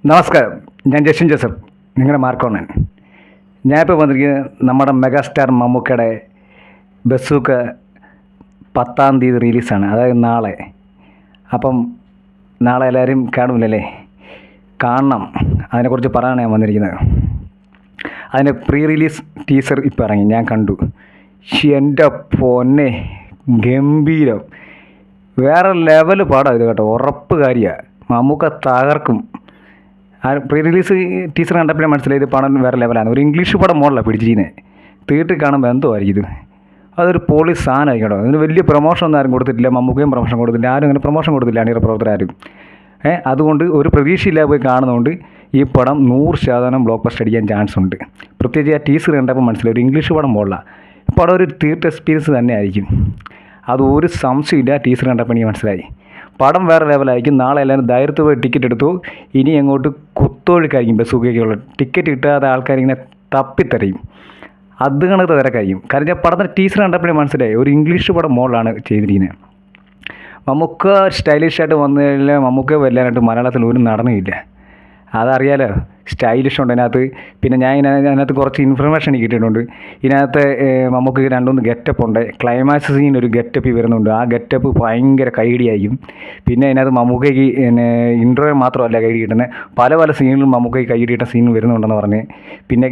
നമസ്കാരം. ഞാൻ Justin Joseph, നിങ്ങളുടെ മാർക്കോണൻ. ഞാനിപ്പോൾ വന്നിരിക്കുന്നത് നമ്മുടെ മെഗാസ്റ്റാർ മമ്മൂക്കയുടെ ബസൂക്ക 10-ാം തീയതി റിലീസാണ്, അതായത് നാളെ. അപ്പം നാളെ എല്ലാവരും കാണുമില്ലല്ലേ? കാണണം. അതിനെക്കുറിച്ച് പറയാനാണ് ഞാൻ വന്നിരിക്കുന്നത്. അതിൻ്റെ പ്രീ റിലീസ് ടീസർ ഇപ്പോൾ ഇറങ്ങി, ഞാൻ കണ്ടു. എൻ്റെ പൊന്നെ, ഗംഭീരം, വേറെ ലെവൽ പടം ഇത് കേട്ടോ. ഉറപ്പ് കാര്യമാണ്, മമ്മൂക്ക തകർക്കും. ആ പ്രീ റിലീസ് ടീച്ചർ കണ്ടപ്പോഴേ മനസ്സിലായി ഇത് പടം വേറെ ലെവലാണ്. ഒരു ഇംഗ്ലീഷ് പടം മോഡലാണ് പിടിച്ചിരിക്കുന്നത്. തിയേറ്ററിൽ കാണുമ്പോൾ എന്തോ ആയിരിക്കും ഇത്. അതൊരു പോളിസ് സാധനമായിരിക്കും കേട്ടോ. അതിന് വലിയ പ്രൊമോഷൻ ഒന്നും ആരും കൊടുത്തിട്ടില്ല. മമ്മൂക്കയും പ്രൊമോഷൻ കൊടുത്തില്ല, ആരും അങ്ങനെ പ്രൊമോഷൻ കൊടുത്തില്ല, അണിയറ പ്രവർത്തകരാരും. അതുകൊണ്ട് ഒരു പ്രതീക്ഷയില്ലാതെ പോയി കാണുന്നതുകൊണ്ട് ഈ പടം 100% ബ്ലോക്ക് ബസ്റ്റർ അടിക്കാൻ ചാൻസ് ഉണ്ട്. പ്രത്യേകിച്ച് ആ ടീച്ചർ കണ്ടപ്പോൾ മനസ്സിലായി ഒരു ഇംഗ്ലീഷ് പടം മോഡലാണ്. പടം ഒരു തിയേറ്റർ എക്സ്പീരിയൻസ് തന്നെ ആയിരിക്കും. അത് ഒരു സംശയമില്ല. ടീച്ചർ കണ്ടപ്പോൾ എനിക്ക് മനസ്സിലായി പടം വേറെ ലെവലായിരിക്കും. നാളെ എല്ലാവരും ധൈര്യത്തിൽ പോയി ടിക്കറ്റ് എടുത്തു. ഇനി അങ്ങോട്ട് കുത്തൊഴുക്കായിരിക്കും. ബസ്സുകയ്ക്കുള്ള ടിക്കറ്റ് കിട്ടാതെ ആൾക്കാരിങ്ങനെ തപ്പിത്തറിയും. അത് കണക്ക് തിരക്കായിരിക്കും. കാരണം ഞാൻ പടത്തിൻ്റെ ടീച്ചർ കണ്ടപ്പോഴേ മനസ്സിലായി ഒരു ഇംഗ്ലീഷ് പടം മോഡലാണ് ചെയ്തിരിക്കുന്നത്. മമ്മൂക്ക സ്റ്റൈലിഷായിട്ട് വന്നു കഴിഞ്ഞാൽ മമ്മൂക്ക വല്ലാനായിട്ട് മലയാളത്തിൽ ഒരു നടനുമില്ല. അതറിയാലോ, സ്റ്റൈലിഷ് ഉണ്ട് അതിനകത്ത്. പിന്നെ ഞാൻ അതിനകത്ത് കുറച്ച് ഇൻഫർമേഷൻ കിട്ടിയിട്ടുണ്ട്. ഇതിനകത്ത് നമുക്ക് 2-3 ഗെറ്റപ്പ് ഉണ്ട്. ക്ലൈമാക്സ് സീൻ ഒരു ഗെറ്റപ്പ് വരുന്നുണ്ട്. ആ ഗെറ്റപ്പ് ഭയങ്കര കൈഡിയായിരിക്കും. പിന്നെ അതിനകത്ത് മമ്മൂക്കയ്ക്ക് ഇൻട്രോ മാത്രമല്ല കൈഡി കിട്ടുന്നത്, പല പല സീനിലും മമ്മൂക്കയ്ക്ക് കൈഡിയിട്ട സീൻ വരുന്നുണ്ടെന്ന് പറഞ്ഞ്. പിന്നെ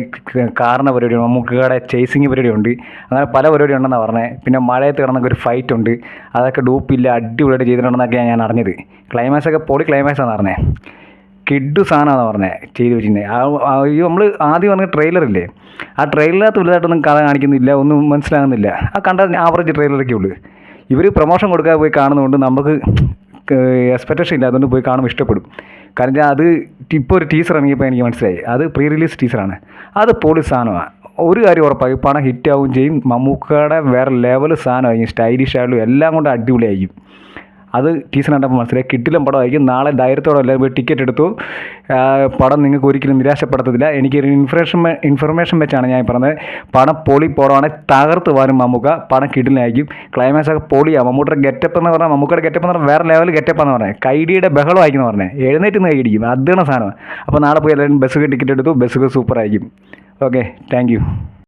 കാറിന പരിപാടി, മമ്മൂക്കയുടെ ചേസിങ് പരിപാടിയുണ്ട്. അങ്ങനെ പല പരിപാടി ഉണ്ടെന്നാണ് പറഞ്ഞത്. പിന്നെ മഴയത്ത് കിടന്നൊക്കെ ഒരു ഫൈറ്റ് ഉണ്ട്. അതൊക്കെ ഡൂപ്പില്ല, അടിപൊളിയായിട്ട് ചെയ്തിട്ടുണ്ടെന്നൊക്കെയാണ് ഞാൻ അറിഞ്ഞത്. ക്ലൈമാക്സൊക്കെ പൊളി ക്ലൈമാക്സാണെന്ന് പറഞ്ഞത്. കിഡു സാധനമാണെന്ന് പറഞ്ഞത് ചെയ്ത് വെച്ചിട്ടുണ്ടെങ്കിൽ. ഈ നമ്മൾ ആദ്യം പറഞ്ഞ ട്രെയിലറില്ലേ, ആ ട്രെയിലറിനകത്ത് വലുതായിട്ടൊന്നും കഥ കാണിക്കുന്നില്ല, ഒന്നും മനസ്സിലാകുന്നില്ല. ആ കണ്ട ആവറേജ് ട്രെയിലറൊക്കെ ഉള്ളൂ. ഇവർ പ്രൊമോഷൻ കൊടുക്കാതെ പോയി കാണുന്നതുകൊണ്ട് നമുക്ക് എക്സ്പെക്റ്റേഷൻ ഇല്ല. അതുകൊണ്ട് പോയി കാണുമ്പോൾ ഇഷ്ടപ്പെടും. കാരണം അത് ഇപ്പോൾ ഒരു ടീച്ചർ ഇറങ്ങിയപ്പോൾ എനിക്ക് മനസ്സിലായി അത് പ്രീ റിലീസ് ടീച്ചറാണ്. അത് പൊളി സാധനമാണ്. ഒരു കാര്യം ഉറപ്പായി, പണം ഹിറ്റാവും ചെയ്യും. മമ്മൂക്കയുടെ വേറെ ലെവൽ സാധനമായിരിക്കും. സ്റ്റൈലിഷ് ആയാലും എല്ലാം കൊണ്ട് അടിപൊളിയായിരിക്കും. അത് ടീച്ചർ കണ്ടപ്പോൾ മനസ്സിലായി കിട്ടിലും പടമായിരിക്കും. നാളെ ധൈര്യത്തോടെ എല്ലാവരും പോയി ടിക്കറ്റ് എടുത്തു. പടം നിങ്ങൾക്ക് ഒരിക്കലും നിരാശപ്പെടുത്തത്തില്ല. എനിക്കൊരു ഇൻഫർമേഷൻ വെച്ചാണ് ഞാൻ പറഞ്ഞത്. പടം പൊളി പടമാണ്, തകർത്ത് വരും മമ്മൂക്ക. പടം കിടിലായിരിക്കും. ക്ലൈമാക്സ് ഒക്കെ പൊളിയാണ്. മമ്മൂട്ടിയുടെ ഗെറ്റപ്പ് എന്ന് പറഞ്ഞാൽ, മമ്മൂക്കയുടെ ഗെറ്റപ്പ് എന്ന് പറഞ്ഞാൽ വേറെ ലെവൽ ഗെറ്റപ്പാന്ന് പറഞ്ഞത്. കൈഡിയുടെ ബഹളമായിരിക്കും പറഞ്ഞത്. എഴുന്നേറ്റ് നിന്ന് കൈഡിക്കും, അതാണ് സാധനം. അപ്പോൾ നാളെ പോയി എല്ലാവരും ബസ്സൊക്കെ ടിക്കറ്റ് എടുത്തു. ബസ്സൊക്കെ സൂപ്പറായിരിക്കും. Okay, thank you.